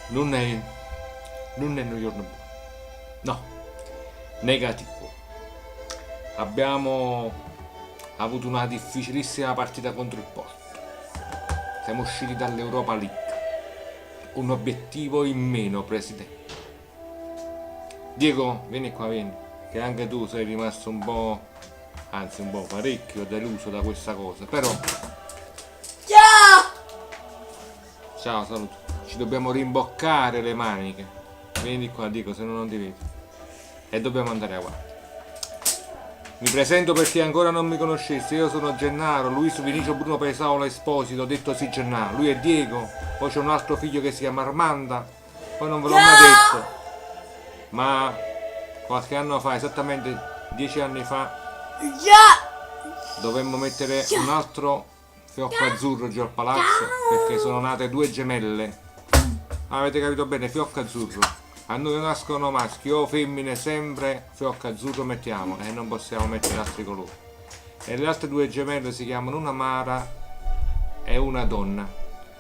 non è un giorno buono. No, negativo. Abbiamo avuto una difficilissima partita contro il Porto. Siamo usciti dall'Europa League. Un obiettivo in meno, presidente. Diego, vieni qua, vieni. Che anche tu sei rimasto un po', anzi un po' parecchio deluso da questa cosa. Però, ciao, saluto. Ci dobbiamo rimboccare le maniche. Vieni qua, Diego, se no non ti vedi. E dobbiamo andare avanti. Mi presento per chi ancora non mi conoscesse. Io sono Gennaro, Luis Vinicio Bruno Paesaola Esposito, detto sì Gennaro. Lui è Diego, poi c'è un altro figlio che si chiama Armanda, poi non ve l'ho mai detto. Ma qualche anno fa, esattamente 10 anni fa, dovemmo mettere un altro fiocco azzurro giù al palazzo perché sono nate due gemelle. Avete capito bene, fiocco azzurro. A noi nascono maschi o femmine, sempre fiocco azzurro mettiamo e non possiamo mettere altri colori. E le altre due gemelle si chiamano una Mara e una Donna.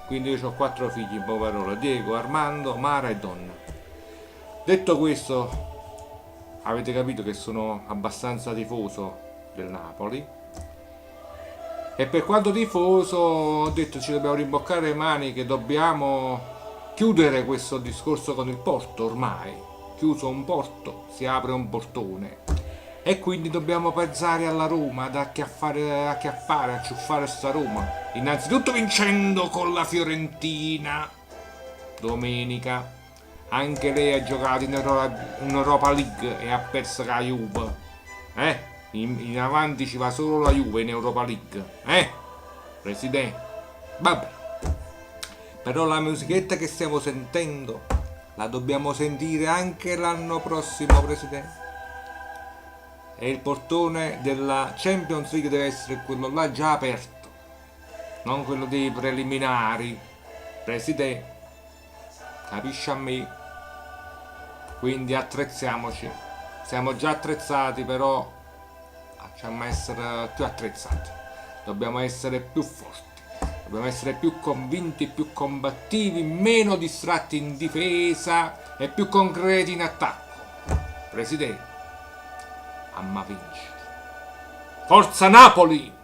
Quindi io ho 4 figli in poche parole: Diego, Armando, Mara e Donna. Detto questo, avete capito che sono abbastanza tifoso del Napoli. E per quanto tifoso, ho detto ci dobbiamo rimboccare le maniche, dobbiamo chiudere questo discorso con il Porto. Ormai chiuso un porto si apre un portone e quindi dobbiamo pensare alla Roma, ad acchiappare, acciuffare sta Roma, innanzitutto vincendo con la Fiorentina domenica. Anche lei ha giocato in Europa League e ha perso con la Juve, in avanti ci va solo la Juve in Europa League, presidente. Vabbè, però la musichetta che stiamo sentendo la dobbiamo sentire anche l'anno prossimo, presidente. E il portone della Champions League deve essere quello là già aperto, non quello dei preliminari, presidente. Capisci a me? Quindi attrezziamoci. Siamo già attrezzati, però facciamo essere più attrezzati. Dobbiamo essere più forti. Dobbiamo essere più convinti, più combattivi, meno distratti in difesa e più concreti in attacco. Presidente, amma vincere. Forza Napoli!